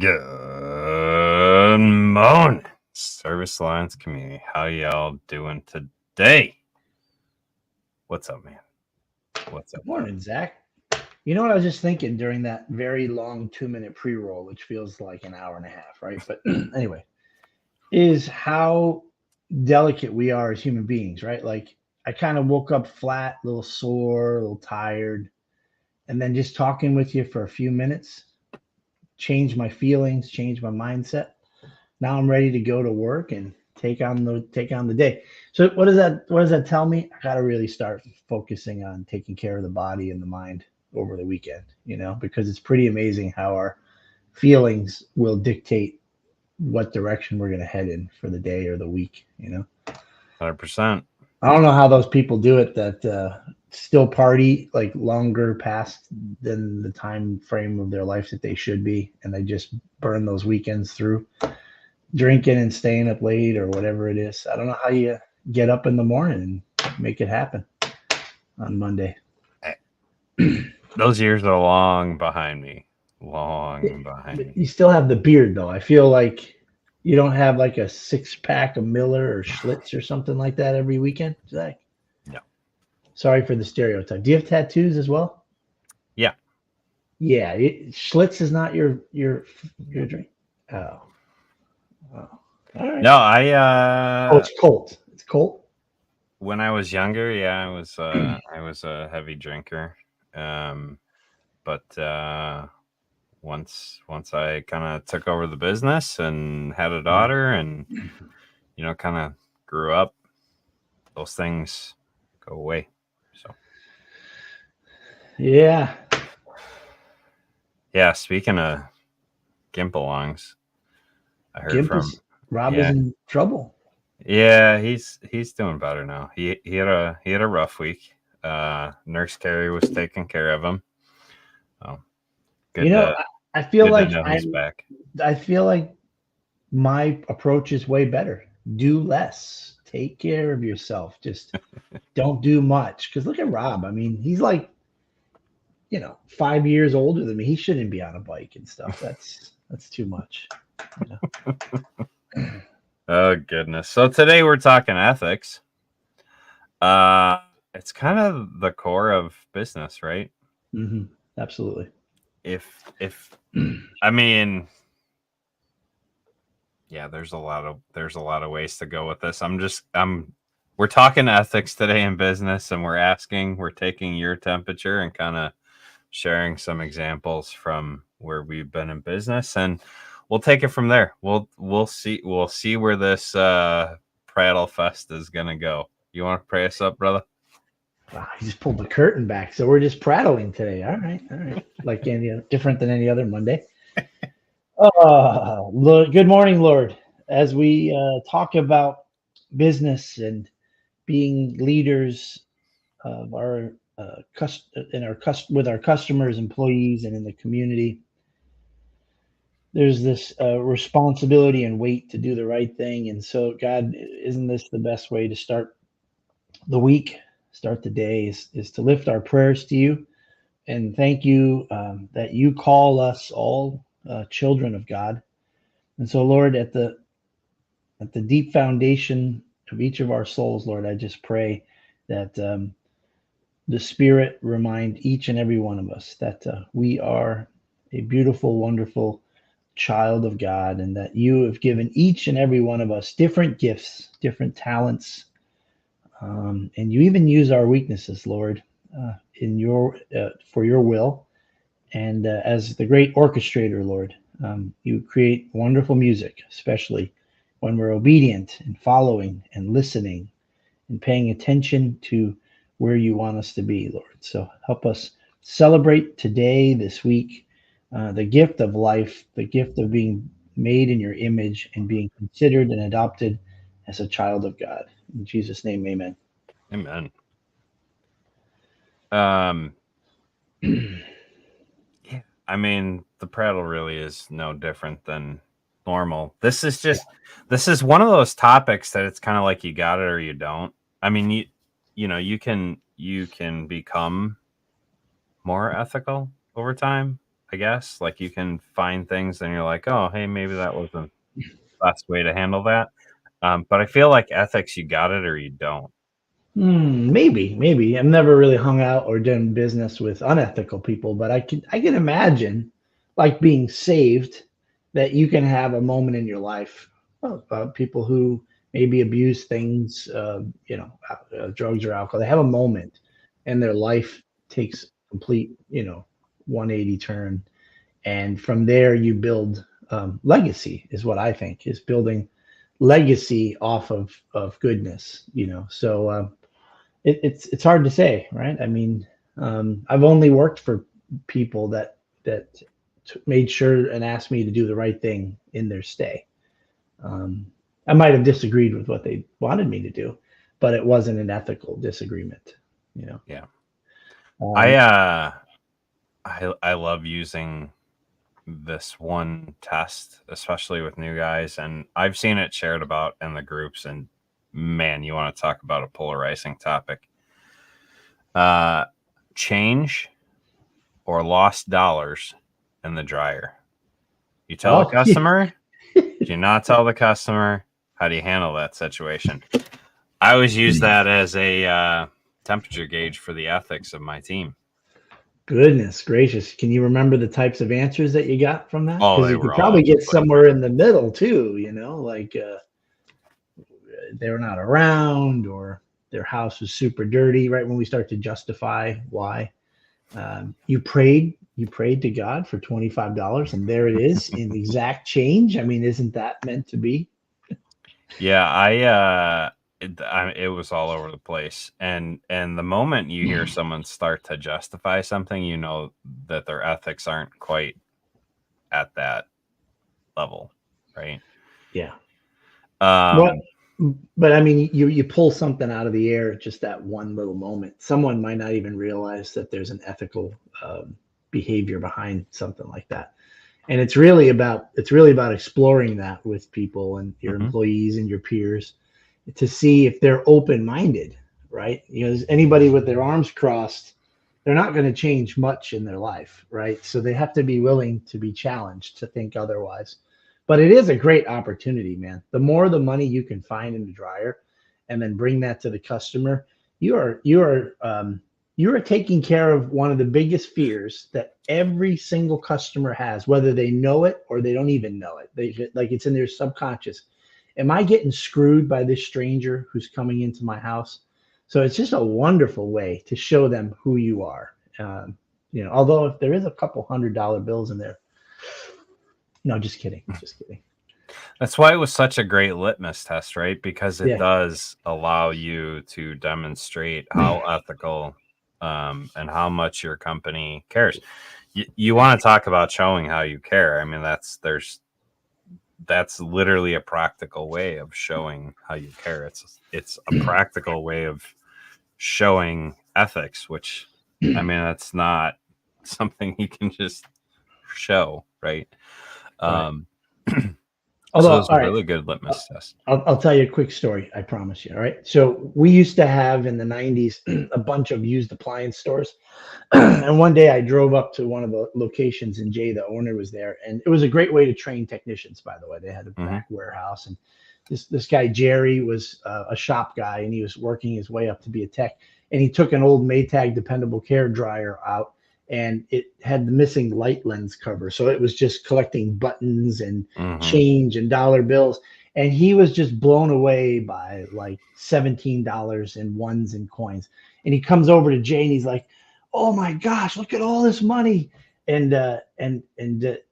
Good morning, Service Lines community. How y'all doing today? What's up, man? What's up, Good morning, Zach. You know what I was just thinking during that very long 2 minute pre roll, which feels like an hour and a half, right? But anyway, is how delicate we are as human beings, right? Like I kind of woke up flat, a little sore, a little tired, and then just talking with you for a few minutes changed my feelings, changed my mindset. Now I'm ready to go to work and take on the day. So what does that tell me? I got to really start focusing on taking care of the body and the mind over the weekend, because it's pretty amazing how our feelings will dictate what direction we're going to head in for the day or the week. 100%. I don't know how those people do it that still party like longer past than the time frame of their life that they should be, and they just burn those weekends through drinking and staying up late or whatever it is. I don't know how you get up in the morning and make it happen on Monday. Those years are long behind me. Long behind You me. still have the beard though. I feel like you don't have like a 6 pack of Miller or Schlitz or something like that every weekend, Zach. No. Sorry for the stereotype. Do you have tattoos as well? Yeah. Yeah, Schlitz is not your drink. Oh, oh. All right. No, Oh, it's Colt. It's Colt. when I was younger, yeah, I was a heavy drinker. But once I kind of took over the business and had a daughter and kind of grew up, those things go away. So Yeah. yeah, speaking of Gimpalongs, I heard Gimp from is Rob is yeah, in trouble. yeah, he's doing better now. He had a rough week. Nurse Carrie was taking care of him. Oh, You good know, to I feel good to like know he's back. I feel like my approach is way better. Do less. Take care of yourself. Just don't do much. Because look at Rob. I mean, he's like, 5 years older than me. He shouldn't be on a bike and stuff. That's too much. You Oh goodness. So today we're talking ethics. Uh it's kind of the core of business, right? Absolutely. If I mean, yeah, there's a lot of ways to go with this. We're talking ethics today in business, and we're taking your temperature and kind of sharing some examples from where we've been in business, and we'll take it from there. We'll see where this prattle fest is gonna go. You want to pray us up, brother? Wow, he just pulled the curtain back. So we're just prattling today. All right. All right. Like different than any other Monday. Lord, good morning, Lord. As we talk about business and being leaders of our with our customers, employees, and in the community, there's this responsibility and weight to do the right thing. And so, God, isn't this the best way to start the week, start the day? Is to lift our prayers to you and thank you that you call us all children of God. And so, Lord, at the deep foundation of each of our souls, Lord, I just pray that the Spirit remind each and every one of us that we are a beautiful, wonderful child of God, and that you have given each and every one of us different gifts, different talents, and you even use our weaknesses, Lord, in your for your will. And as the great orchestrator, Lord, you create wonderful music, especially when we're obedient and following and listening and paying attention to where you want us to be, Lord. So help us celebrate today, this week, the gift of life, the gift of being made in your image and being considered and adopted as a child of God. In Jesus' name, amen. Amen. Um, yeah, I mean, the prattle really is no different than normal. This is one of those topics that it's kind of like you got it or you don't. I mean, you can become more ethical over time. I guess. Like you can find things and you're like, oh, hey, maybe that wasn't the best way to handle that. But I feel like ethics, you got it or you don't. Maybe. I've never really hung out or done business with unethical people, but I can imagine like being saved that you can have a moment in your life of people who maybe abuse things, drugs or alcohol. They have a moment, and their life takes complete, 180 turn, and from there you build legacy. Is what I think is building legacy off of goodness. So. It's hard to say, right? I mean, I've only worked for people that made sure and asked me to do the right thing in their stay. Um, I might have disagreed with what they wanted me to do, but it wasn't an ethical disagreement, you know. Yeah. I Um, uh I love using this one test, especially with new guys, and I've seen it shared about in the groups. And man, you want to talk about a polarizing topic? Uh, change or lost dollars in the dryer. You tell the oh, yeah. customer? Do you not tell the customer? How do you handle that situation? I always use that as a temperature gauge for the ethics of my team. Goodness gracious. Can you remember the types of answers that you got from that? Oh, Because they you could were all probably over the get place. somewhere in the middle too, like they're not around or their house was super dirty, right? When we start to justify why. You prayed to God for $25 and there it is in exact change. I mean, isn't that meant to be? Yeah, it was all over the place. And the moment you hear someone start to justify something, you know that their ethics aren't quite at that level, right? Yeah. What? Um, But I mean, you pull something out of the air at just that one little moment. Someone might not even realize that there's an ethical behavior behind something like that. And it's really about exploring that with people and your mhm. employees and your peers to see if they're open-minded, right? Anybody with their arms crossed, they're not going to change much in their life, right? So they have to be willing to be challenged to think otherwise. But it is a great opportunity, man. The more the money you can find in the dryer and then bring that to the customer, you are taking care of one of the biggest fears that every single customer has, whether they know it or they don't even know it. Like it's in their subconscious. Am I getting screwed by this stranger who's coming into my house? So it's just a wonderful way to show them who you are. Although if there is a couple $100 bills in there, no, just kidding, just kidding. That's why it was such a great litmus test, right? Because it Yeah, does allow you to demonstrate how ethical and how much your company cares. You want to talk about showing how you care. I mean, that's literally a practical way of showing how you care. It's a practical way of showing ethics, which I mean, that's not something you can just show, right? right. Um, so Although, it's all a right, really good litmus test. I'll tell you a quick story. I promise you. All right. So we used to have in the '90s a bunch of used appliance stores. And one day I drove up to one of the locations and Jay, the owner, was there. And it was a great way to train technicians, by the way. They had a Hmm. back warehouse. And this guy, Jerry, was a shop guy and he was working his way up to be a tech. And he took an old Maytag dependable care dryer out and it had the missing light lens cover. So it was just collecting buttons and Hmm. change and dollar bills. And he was just blown away by like $17 in ones and coins. And he comes over to Jay and he's like, "Oh my gosh, look at all this money." And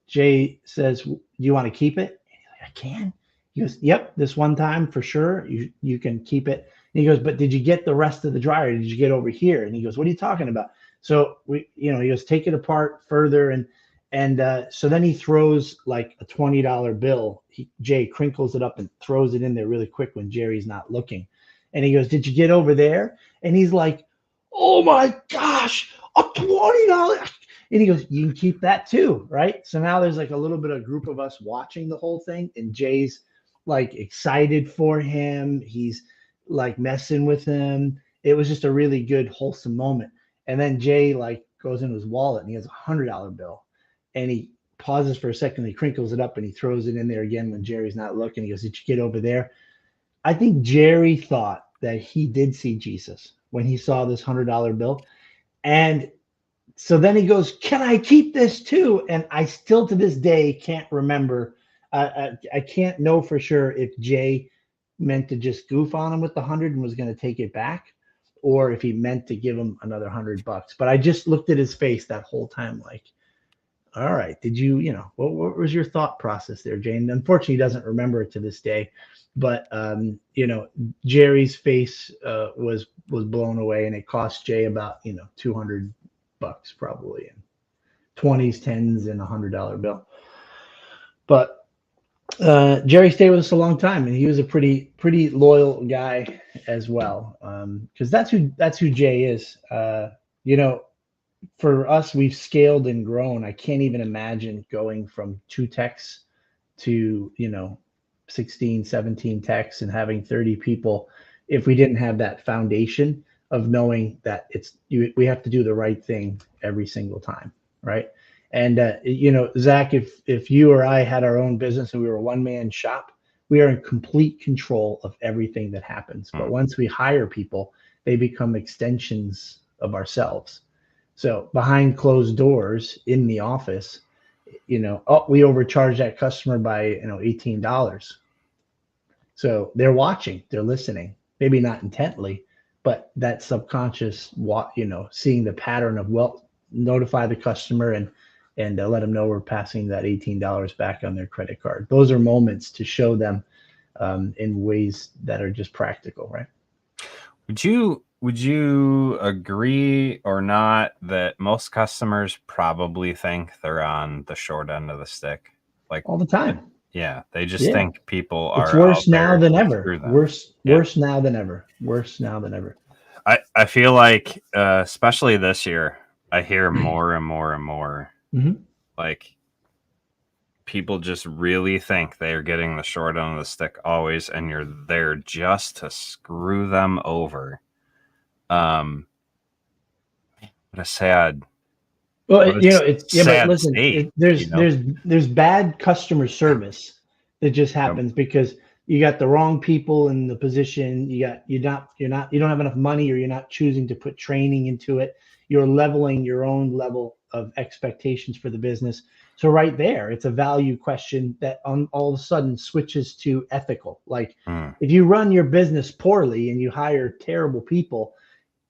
Jay says, "Do you want to keep it?" Like, "I can." He goes, "Yep, this one time for sure. You can keep it." And he goes, "But did you get the rest of the dryer? Did you get over here?" And he goes, "What are you talking about?" So he goes, "Take it apart further." And so then he throws like a $20 bill. Jay crinkles it up and throws it in there really quick when Jerry's not looking. And he goes, "Did you get over there?" And he's like, "Oh my gosh, a $20." And he goes, "You can keep that too, right?" So now there's like a little bit of group of us watching the whole thing, and Jay's like excited for him. He's like messing with him. It was just a really good, wholesome moment. And then Jay like goes into his wallet and he has $100 bill. and he pauses for a second, he crinkles it up and he throws it in there again when Jerry's not looking. He goes, "Did you get over there?" I think Jerry thought that he did see Jesus when he saw this $100 bill. And so then he goes, "Can I keep this too?" And I still to this day can't remember. I can't know for sure if Jay meant to just goof on him with the 100 and was going to take it back, or if he meant to give him another $100. But I just looked at his face that whole time, like, all right, did you, what was your thought process there, Jane? Unfortunately, he doesn't remember it to this day, but Jerry's face was blown away, and it cost Jay about $200 probably, in 20s, 10s, and $100 bill. But Jerry stayed with us a long time, and he was a pretty loyal guy as well, because that's who Jay is. For us, we've scaled and grown. I can't even imagine going from 2 techs to 16, 17 techs and having 30 people if we didn't have that foundation of knowing that we have to do the right thing every single time, right? And Zach, if you or I had our own business and we were a one-man shop, we are in complete control of everything that happens. But once we hire people, they become extensions of ourselves. So behind closed doors in the office, we overcharged that customer by $18. So they're watching, they're listening, maybe not intently, but that subconscious, seeing the pattern of, well, notify the customer and let them know we're passing that $18 back on their credit card. Those are moments to show them in ways that are just practical, right? Would you agree or not that most customers probably think they're on the short end of the stick? Like all the time. Yeah, they just think people are. It's worse now than ever. Worse now than ever. Worse now than ever. I feel like, especially this year, I hear more and more and more. Mm-hmm. Like, people just really think they are getting the short end of the stick always, and you're there just to screw them over. What a sad. Well, but listen, there's bad customer service that just happens because you got the wrong people in the position. You don't have enough money, or you're not choosing to put training into it. You're leveling your own level of expectations for the business. So right there, it's a value question that all of a sudden switches to ethical. Like if you run your business poorly and you hire terrible people,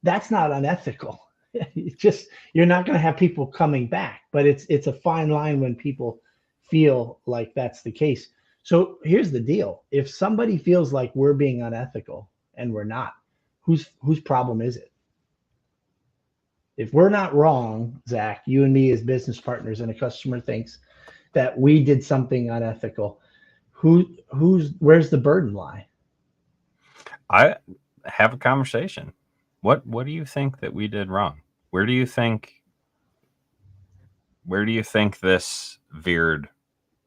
that's not unethical. It's just, you're not going to have people coming back, but it's a fine line when people feel like that's the case. So here's the deal. If somebody feels like we're being unethical and we're not, whose problem is it? If we're not wrong, Zach, you and me as business partners, and a customer thinks that we did something unethical, where's the burden lie? I have a conversation. What do you think that we did wrong? Where do you think this veered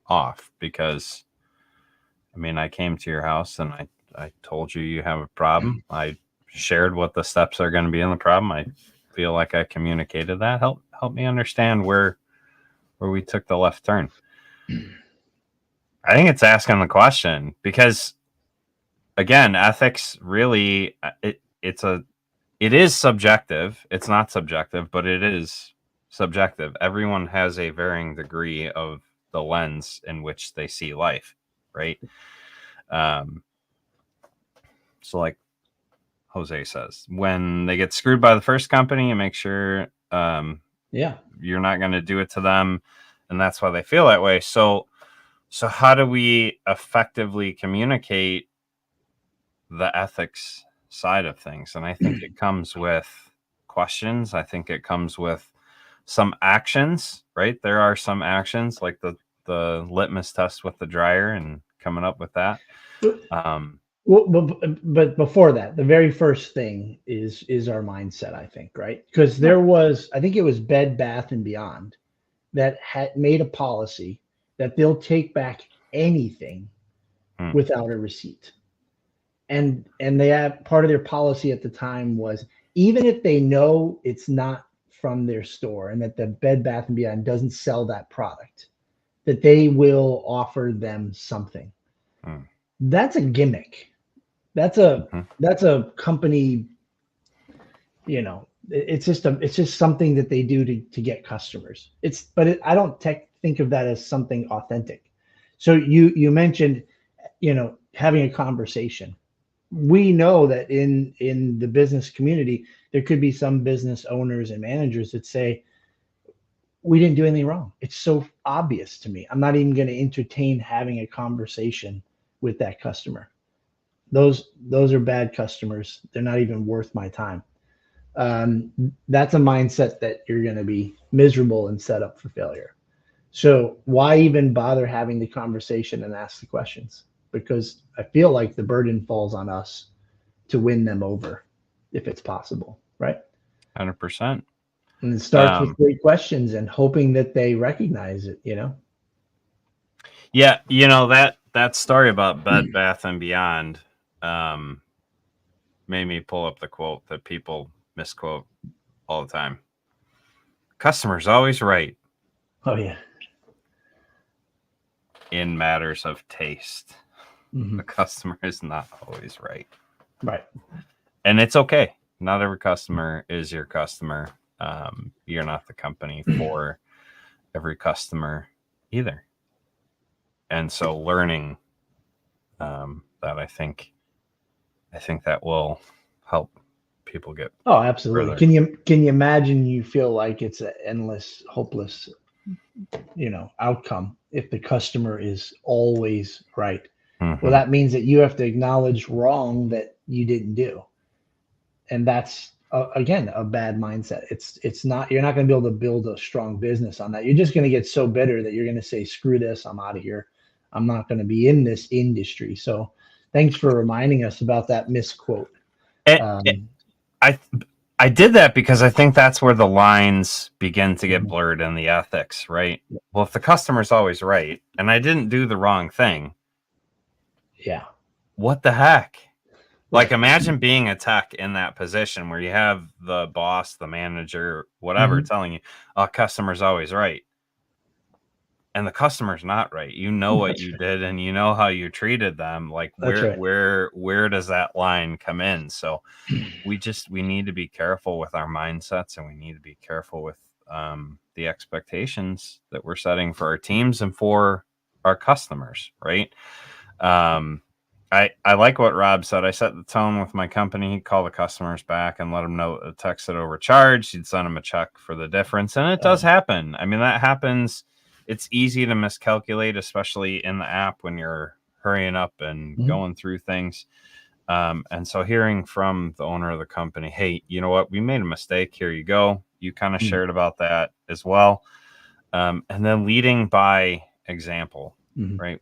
off? Because I came to your house and I told you have a problem. I shared what the steps are going to be in the problem. I feel like I communicated that. Help me understand where we took the left turn. I think it's asking the question, because again, ethics really, it is subjective. It's not subjective, but it is subjective. Everyone has a varying degree of the lens in which they see life, right? So like Jose says, when they get screwed by the first company, and make sure you're not going to do it to them, and that's why they feel that way. So how do we effectively communicate the ethics side of things? And I think it comes with questions. I think it comes with some actions, right? There are some actions, like the litmus test with the dryer and coming up with that. Well, but before that, the very first thing is our mindset, I think, right? Because I think it was Bed Bath and Beyond that had made a policy that they'll take back anything without a receipt. And they have, part of their policy at the time was, even if they know it's not from their store and that the Bed Bath and Beyond doesn't sell that product, that they will offer them something. Mm. That's a gimmick. That's a Mhm. that's a company, it's just something that they do to get customers. I don't think of that as something authentic. So you mentioned, having a conversation. We know that in the business community, there could be some business owners and managers that say, we didn't do anything wrong. It's so obvious to me. I'm not even going to entertain having a conversation with that customer. Those are bad customers. They're not even worth my time. That's a mindset that you're going to be miserable and set up for failure. So why even bother having the conversation and ask the questions? Because I feel like the burden falls on us to win them over if it's possible, right? 100%. And it starts with great questions and hoping that they recognize it. Yeah, that story about Bed Bath and Beyond um, made me pull up the quote that people misquote all the time. Customer's always right Oh yeah. in matters of taste. Mm-hmm. The customer is not always right. Right. And it's okay. Not every customer is your customer. You're not the company for every customer either. And so learning that I think that will help people get Oh, absolutely. further. Can you imagine you feel like it's an endless, hopeless, outcome if the customer is always right? Well, Mm-hmm. that means that you have to acknowledge wrong that you didn't do. And that's again a bad mindset. It's not You're not going to be able to build a strong business on that. You're just going to get so bitter that you're going to say, screw this, I'm out of here. I'm not going to be in this industry. So thanks for reminding us about that misquote. And, um, I I did that because I think that's where the lines begin to get blurred in the ethics, right? Well, if the customer's always right and I didn't do the wrong thing, yeah. what the heck? Like imagine being a tech in that position where you have the boss, the manager, whatever Mhm. telling you, "Oh, customer's always right." And the customer's not right. You know what That's you right. did and you know how you treated them. Like That's right. where does that line come in? So we need to be careful with our mindsets and we need to be careful with the expectations that we're setting for our teams and for our customers, right? um, I like what Rob said. I set the tone with my company. He'd call the customers back and let them know the text had overcharged. He'd send them a check for the difference, and it does happen. I mean, that happens. It's easy to miscalculate, especially in the app when you're hurrying up and Mhm. going through things. And so hearing from the owner of the company, hey, you know what? We made a mistake. Here you go. You kind of Mhm. shared about that as well. And then leading by example, Mhm. right?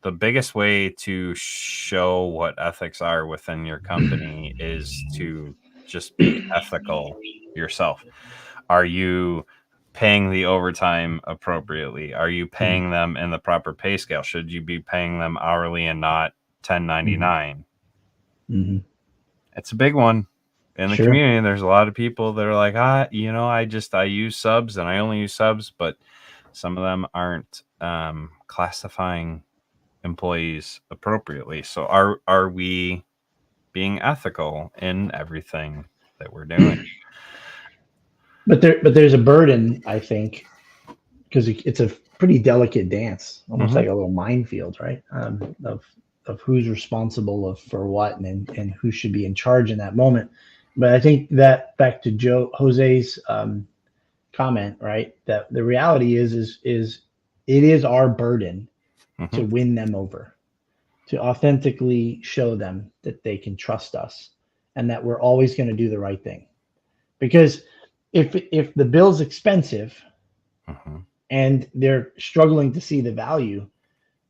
The biggest way to show what ethics are within your company is to just be ethical yourself. Are you paying the overtime appropriately? Are you Mhm. paying them in the proper pay scale? Should you be paying them hourly and not Mhm. 1099? Mhm. It's a big one in the Sure. community. There's a lot of people that are like, I use subs and I only use subs, but some of them aren't classifying employees appropriately. So are we being ethical in everything that we're doing? But there's a burden, I think, because it's a pretty delicate dance, almost Mm-hmm. like a little minefield, right? Of who's responsible for what and who should be in charge in that moment. But I think that back to Jose's comment, right? That the reality is it is our burden Mm-hmm. to win them over, to authentically show them that they can trust us and that we're always going to do the right thing. Because if the bill's expensive Mm-hmm. and they're struggling to see the value,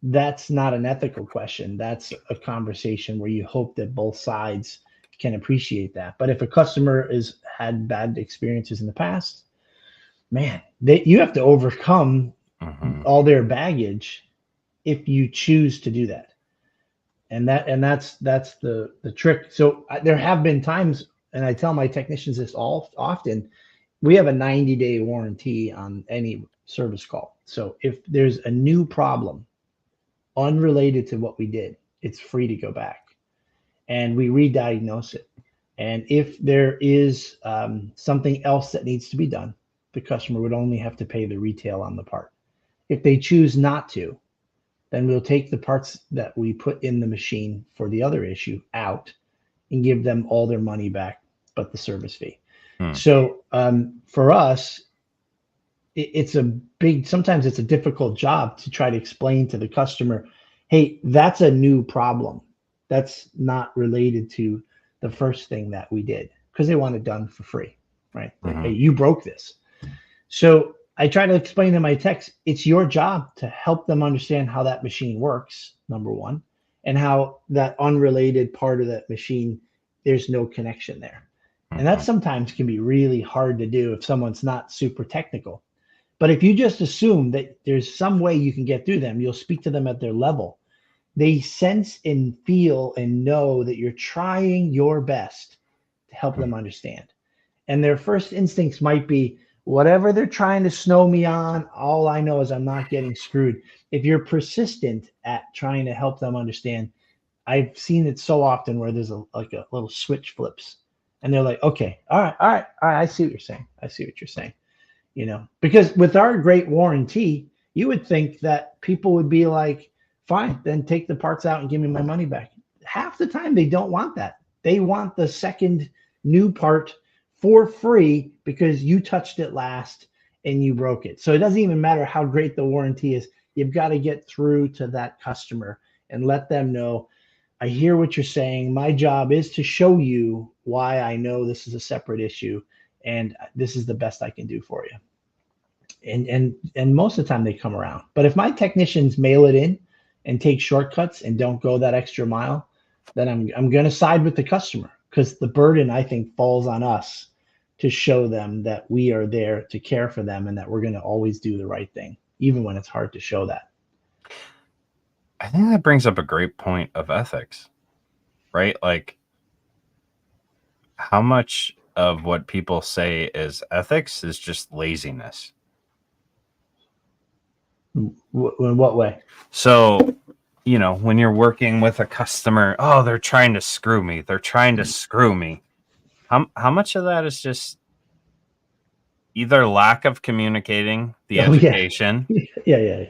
that's not an ethical question. That's a conversation where you hope that both sides can appreciate that. But if a customer has had bad experiences in the past, man, you have to overcome Mm-hmm. all their baggage if you choose to do that. And that's the trick. So there have been times, and I tell my technicians this all often, we have a 90-day warranty on any service call. So if there's a new problem unrelated to what we did, it's free to go back and we re-diagnose it. And if there is something else that needs to be done, the customer would only have to pay the retail on the part. If they choose not to, then we'll take the parts that we put in the machine for the other issue out and give them all their money back, but the service fee. Hmm. So for us, sometimes it's a difficult job to try to explain to the customer, hey, that's a new problem. That's not related to the first thing that we did, because they want it done for free, right? Like, hey, you broke this. So I try to explain in my text, it's your job to help them understand how that machine works, number one, and how that unrelated part of that machine, there's no connection there. And that sometimes can be really hard to do if someone's not super technical. But if you just assume that there's some way you can get through them, you'll speak to them at their level. They sense and feel and know that you're trying your best to help them understand. And their first instincts might be, whatever they're trying to snow me on, all I know is I'm not getting screwed. If you're persistent at trying to help them understand, I've seen it so often where there's like a little switch flips and they're like, okay, all right, all right, all right. I see what you're saying. I see what you're saying. Because with our great warranty, you would think that people would be like, fine, then take the parts out and give me my money back. Half the time they don't want that. They want the second new part for free because you touched it last and you broke it. So it doesn't even matter how great the warranty is. You've got to get through to that customer and let them know, I hear what you're saying. My job is to show you why I know this is a separate issue and this is the best I can do for you. And most of the time they come around. But if my technicians mail it in and take shortcuts and don't go that extra mile, then I'm going to side with the customer, because the burden, I think, falls on us to show them that we are there to care for them and that we're going to always do the right thing, even when it's hard to show that. I think that brings up a great point of ethics, right? Like, how much of what people say is ethics is just laziness? In what way? So, when you're working with a customer, oh, they're trying to screw me. They're trying to screw me. How much of that is just either lack of communicating the education, yeah,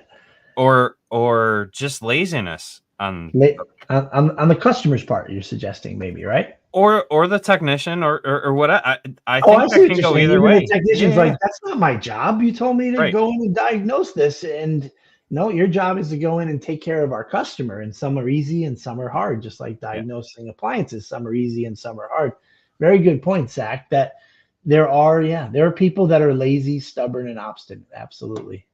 or just laziness on the customer's part? You're suggesting, maybe, right? Or the technician or what? I think I see that what can you're go saying. either Even way. the technician's like, that's not my job. You told me to Right. go in and diagnose this. And no, your job is to go in and take care of our customer. And some are easy and some are hard, just like diagnosing appliances. Some are easy and some are hard. Very good point, Zach, that there are people that are lazy, stubborn, and obstinate. Absolutely.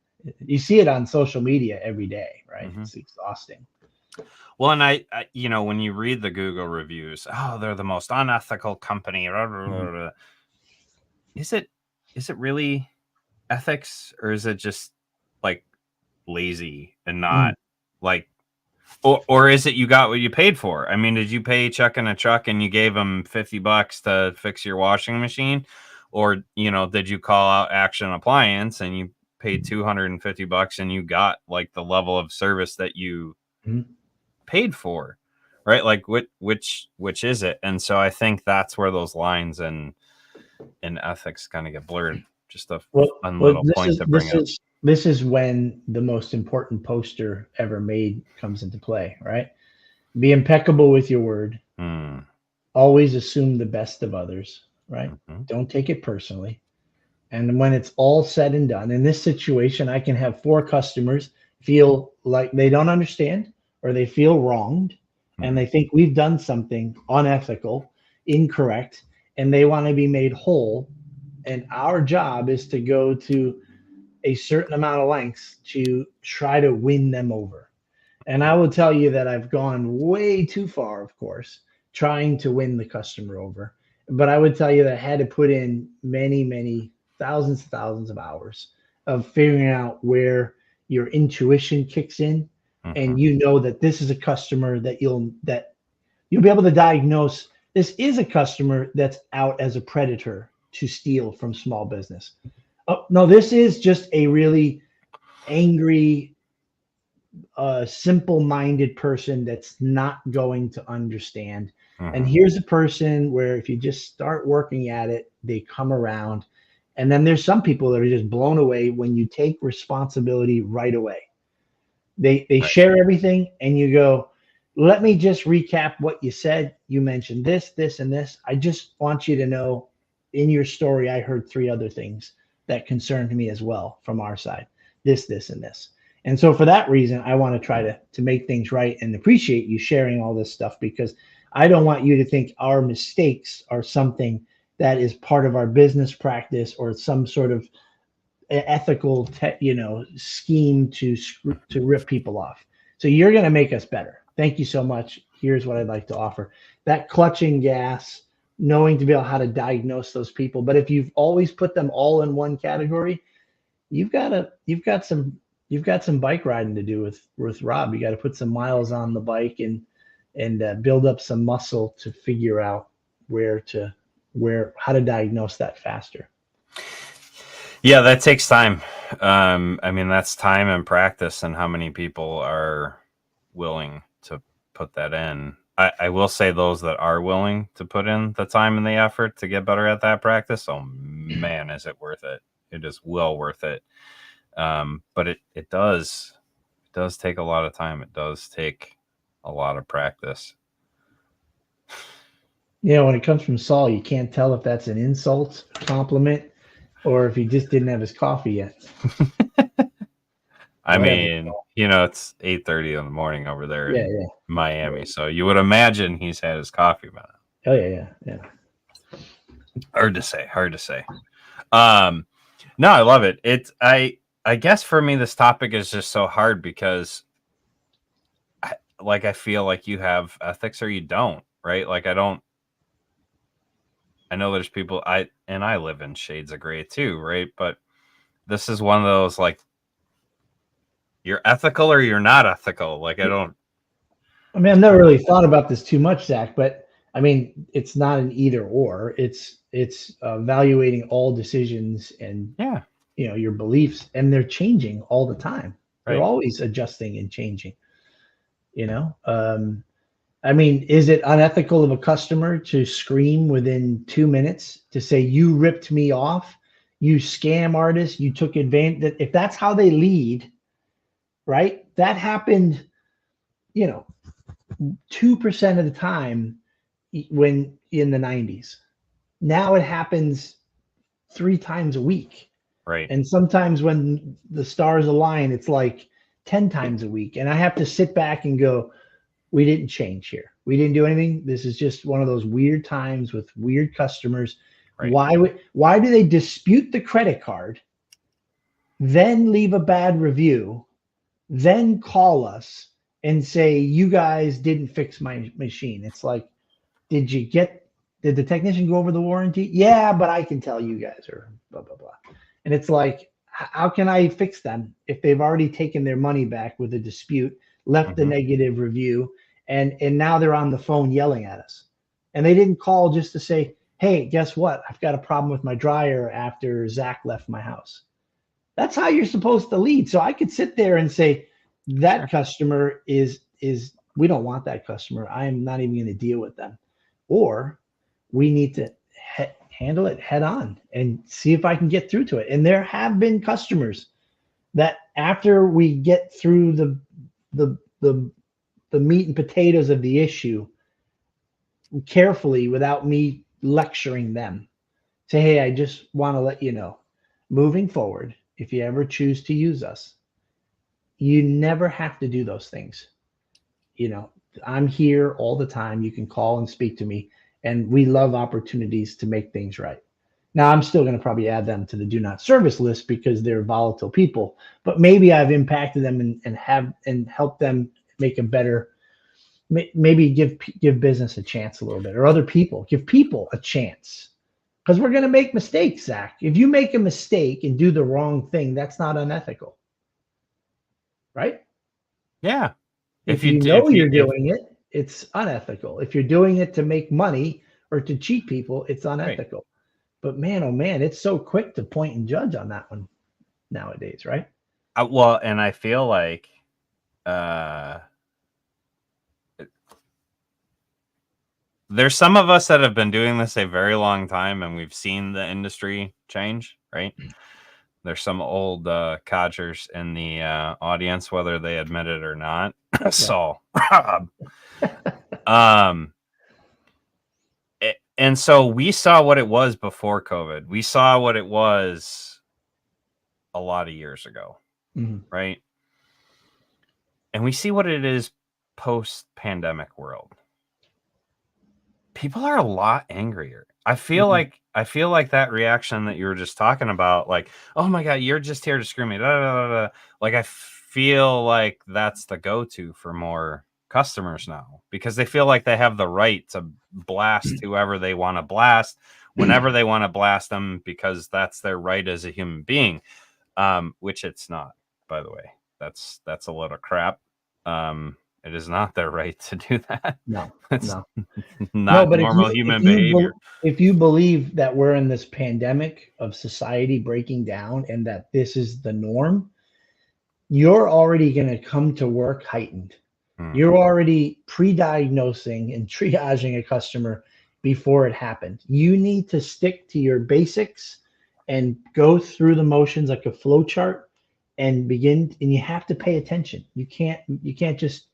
You see it on social media every day, right? Mm-hmm. It's exhausting. Well, and I when you read the Google reviews, oh, they're the most unethical company. Mm-hmm. Is it really ethics, or is it just like lazy and not like, or is it you got what you paid for? I mean, did you pay Chuck in a truck and you gave him $50 to fix your washing machine, or did you call out Action Appliance and you paid $250 and you got like the level of service that you paid for, right? Like which is it? And so I think that's where those lines in ethics kind of get blurred. Just a fun little point to bring up. This is when the most important poster ever made comes into play, right? Be impeccable with your word. Always assume the best of others, right? Don't take it personally. And when it's all said and done, in this situation, I can have 4 customers feel like they don't understand or they feel wronged and they think we've done something unethical, incorrect, and they want to be made whole. And our job is to go to a certain amount of lengths to try to win them over. And I will tell you that I've gone way too far, of course, trying to win the customer over. But I would tell you that I had to put in many, many thousands of hours of figuring out where your intuition kicks in. And that this is a customer that you'll be able to diagnose. This is a customer that's out as a predator to steal from small business. Oh, no, this is just a really angry, simple-minded person that's not going to understand. And here's a person where if you just start working at it, they come around. And then there's some people that are just blown away when you take responsibility right away. They Right. share everything, and you go, let me just recap what you said. You mentioned this, this, and this. I just want you to know in your story, I heard 3 other things that concerned me as well from our side. This, and this. And so for that reason, I want to try to make things right and appreciate you sharing all this stuff, because I don't want you to think our mistakes are something that is part of our business practice or some sort of ethical, scheme to rip people off. So you're going to make us better. Thank you so much. Here's what I'd like to offer: that clutching gas, knowing to be able how to diagnose those people. But if you've always put them all in one category, you've got some bike riding to do with Rob. You got to put some miles on the bike and build up some muscle to figure out how to diagnose that faster. Yeah, that takes time. I mean, that's time and practice, and how many people are willing to put that in. I will say those that are willing to put in the time and the effort to get better at that practice, oh man, is it worth it. It is well worth it. But it does take a lot of time. It does take a lot of practice. When it comes from Saul, you can't tell if that's an insult, compliment, or if he just didn't have his coffee yet. I mean, it's 8:30 in the morning over there in Miami, so you would imagine he's had his coffee by now. Oh yeah. Hard to say. No, I love it. I guess for me, this topic is just so hard because I feel like you have ethics or you don't, right? I know there's people I live in shades of gray too, right? But this is one of those, you're ethical or you're not ethical. I've never really thought about this too much, Zach, but I mean, it's not an either or. It's evaluating all decisions and your beliefs, and they're changing all the time. They're always adjusting and changing. I mean, is it unethical of a customer to scream within 2 minutes to say, you ripped me off, you scam artist, you took advantage? If that's how they lead, right? That happened, 2% of the time when in the 90s. Now it happens 3 times a week. Right. And sometimes when the stars align, it's like 10 times a week. And I have to sit back and go, we didn't change here. We didn't do anything. This is just one of those weird times with weird customers. Right. Why do they dispute the credit card, then leave a bad review, then call us and say, you guys didn't fix my machine? It's like, did the technician go over the warranty? Yeah, but I can tell you guys are blah, blah, blah. And it's like, how can I fix them if they've already taken their money back with a dispute, left the negative review, and now they're on the phone yelling at us? And they didn't call just to say, hey, guess what? I've got a problem with my dryer after Zach left my house. That's how you're supposed to lead. So I could sit there and say, that customer is we don't want that customer. I am not even going to deal with them. Or we need to handle it head on and see if I can get through to it. And there have been customers that after we get through the meat and potatoes of the issue carefully, without me lecturing them, say, hey, I just want to let you know, moving forward, if you ever choose to use us, you never have to do those things. I'm here all the time. You can call and speak to me, and we love opportunities to make things right. Now, I'm still going to probably add them to the do not service list because they're volatile people, but maybe I've impacted them and helped them make a better, maybe give business a chance a little bit, or other people, give people a chance, because we're going to make mistakes, Zach. If you make a mistake and do the wrong thing, that's not unethical, right? Yeah. If you're doing it, it's unethical. If you're doing it to make money or to cheat people, it's unethical. But man, oh man, it's so quick to point and judge on that one nowadays, right? Well, and I feel like uh, there's some of us that have been doing this a very long time, and we've seen the industry change, right? There's some old codgers in the audience, whether they admit it or not. So, Rob, um, and so we saw what it was before COVID. We saw what it was a lot of years ago, right? And we see what it is post-pandemic world. People are a lot angrier. I feel like that reaction that you were just talking about, like, oh my God, you're just here to screw me. Da, da, da, da. Like, I feel like that's the go-to for more customers now, because they feel like they have the right to blast whoever they want to blast whenever they want to blast them, because that's their right as a human being, which it's not, by the way. That's a load of crap. It is not their right to do that. No, It's no. No, not but normal human behavior. if you believe that we're in this pandemic of society breaking down and that this is the norm, you're already going to come to work heightened. You're already pre-diagnosing and triaging a customer before it happened. You need to stick to your basics and go through the motions like a flow chart and begin, and you have to pay attention. You can't just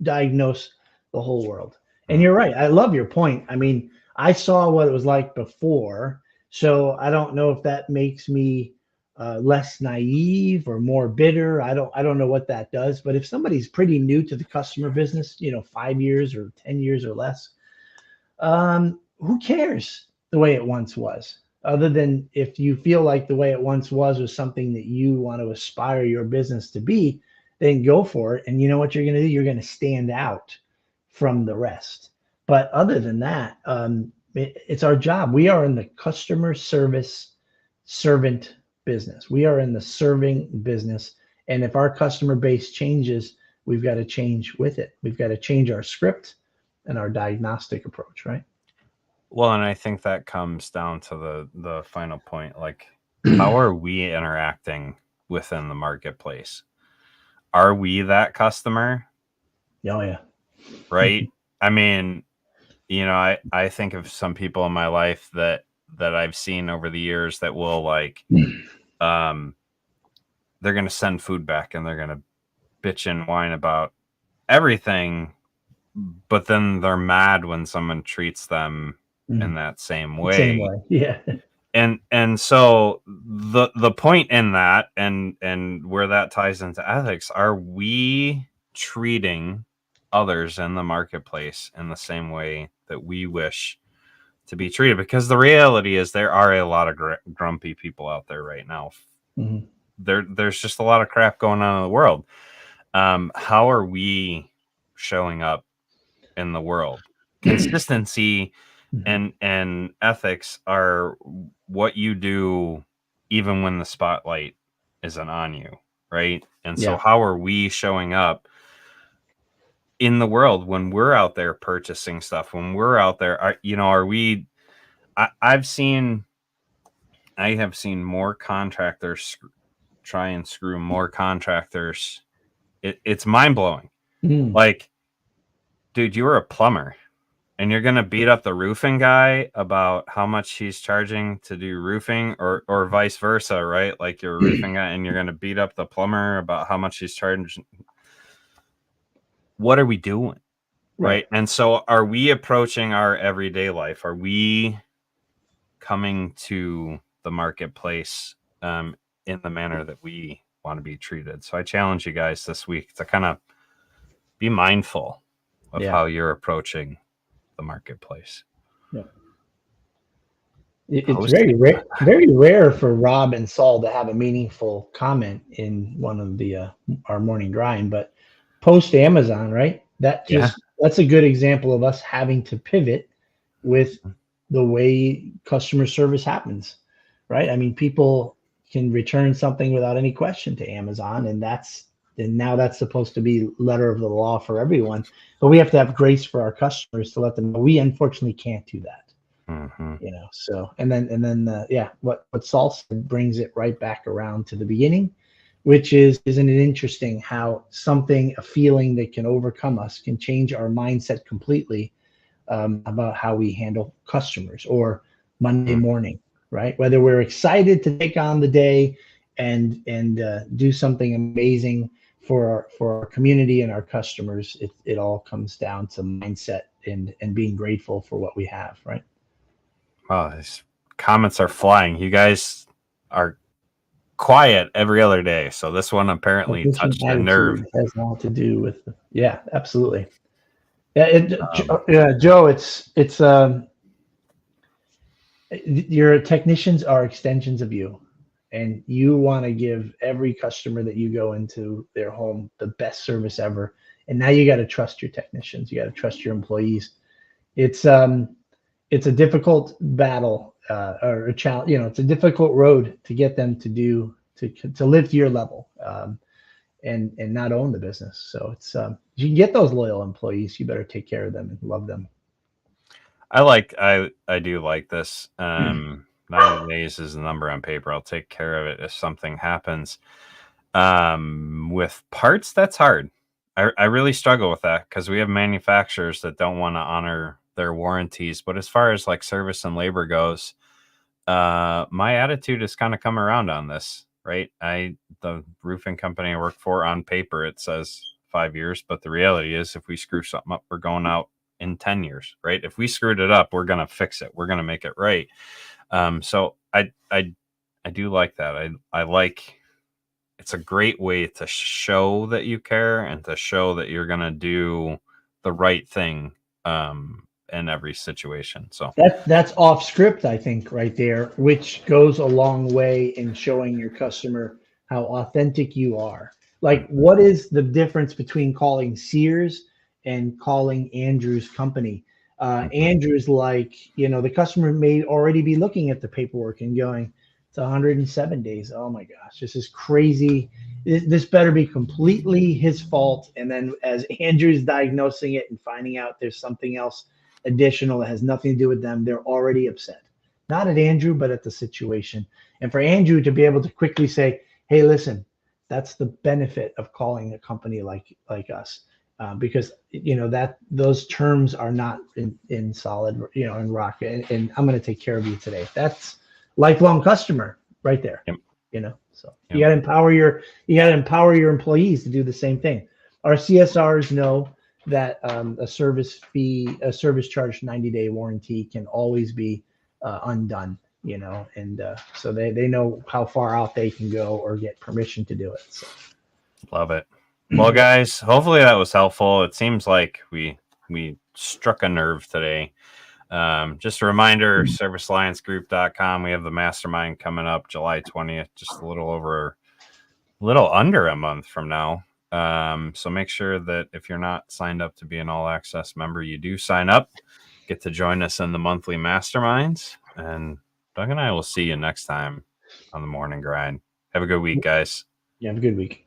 diagnose the whole world. And you're right. I love your point. I mean, I saw what it was like before, so I don't know if that makes me less naive or more bitter. I don't know what that does. But if somebody's pretty new to the customer business, 5 years or 10 years or less, who cares the way it once was? Other than if you feel like the way it once was something that you want to aspire your business to be, then go for it. And you know what you're going to do? You're going to stand out from the rest. But other than that, it's our job. We are in the customer service servant business. We are in the serving business. And if our customer base changes, we've got to change with it. We've got to change our script and our diagnostic approach, right? Well, and I think that comes down to the final point. Like, how are we interacting within the marketplace? Are we that customer? Oh, yeah. Right? I mean, I think of some people in my life that I've seen over the years that will, like, they're going to send food back and they're going to bitch and whine about everything, but then they're mad when someone treats them in that same way. Same way. Yeah. And so the point in that, and where that ties into ethics, are we treating others in the marketplace in the same way that we wish to be treated? Because the reality is there are a lot of grumpy people out there right now. There's just a lot of crap going on in the world. How are we showing up in the world? Consistency and ethics are what you do even when the spotlight isn't on you, right? And so how are we showing up in the world when we're out there purchasing stuff, when we're out there? Are we I have seen more contractors try and screw more contractors. It's mind-blowing. Like, dude, you're a plumber and you're going to beat up the roofing guy about how much he's charging to do roofing, or vice versa, right? Like, you're a roofing guy and you're going to beat up the plumber about how much he's charging. What are we doing? Right. And so are we approaching our everyday life? Are we coming to the marketplace in the manner that we want to be treated? So I challenge you guys this week to kind of be mindful of how you're approaching the marketplace. It's very rare for Rob and Saul to have a meaningful comment in one of the our morning grind, but post Amazon, right? That's a good example of us having to pivot with the way customer service happens, right? I mean, people can return something without any question to Amazon, and now that's supposed to be letter of the law for everyone. But we have to have grace for our customers to let them know we unfortunately can't do that. Mm-hmm. So and then yeah, what Saul said brings it right back around to the beginning, which is, isn't it interesting how a feeling that can overcome us can change our mindset completely, about how we handle customers, or Monday morning, right? Whether we're excited to take on the day and do something amazing for our community and our customers, it all comes down to mindset and being grateful for what we have, right? Wow, these comments are flying. You guys are quiet every other day, so this one apparently Different touched a nerve. attitude has a lot to do with, yeah, absolutely. Yeah, Um, yeah, Joe, it's your technicians are extensions of you, and you want to give every customer that you go into their home the best service ever. And now you got to trust your technicians. You got to trust your employees. It's um, it's a difficult battle, or a challenge. It's a difficult road to get them to live to your level, and not own the business. So you can get those loyal employees. You better take care of them and love them. I do like this. 90 days is the number on paper. I'll take care of it if something happens. With parts, that's hard. I really struggle with that because we have manufacturers that don't want to honor their warranties. But as far as like service and labor goes, my attitude has kind of come around on this, right? The roofing company I work for, on paper it says 5 years, but the reality is if we screw something up, we're going out in 10 years, right? If we screwed it up, we're going to fix it. We're going to make it right. So I do like that. I like, it's a great way to show that you care and to show that you're going to do the right thing in every situation. So That's off script, I think, right there, which goes a long way in showing your customer how authentic you are. Like, mhm, what is the difference between calling Sears and calling Andrew's company? mhm. Andrew's, like, the customer may already be looking at the paperwork and going, it's 107 days. Oh my gosh, this is crazy. This better be completely his fault. And then as Andrew's diagnosing it and finding out there's something else additional that has nothing to do with them, they're already upset. Not at Andrew, but at the situation. And for Andrew to be able to quickly say, "Hey, listen, that's the benefit of calling a company like us, because that those terms are not in solid, in rock, and I'm going to take care of you today." That's lifelong customer right there. Yep, So yep. you got to empower your employees to do the same thing. Our CSRs know that a service charge 90-day warranty can always be undone, and so they know how far out they can go or get permission to do it. So, Love it. Well, yeah. guys, hopefully that was helpful. It seems like we struck a nerve today. Just a reminder, servicealliancegroup.com. We have the mastermind coming up July 20th, just a little under a month from now. So make sure that if you're not signed up to be an all access member, you do sign up, get to join us in the monthly masterminds. And Doug and I will see you next time on the morning grind. Have a good week, guys. You have a good week.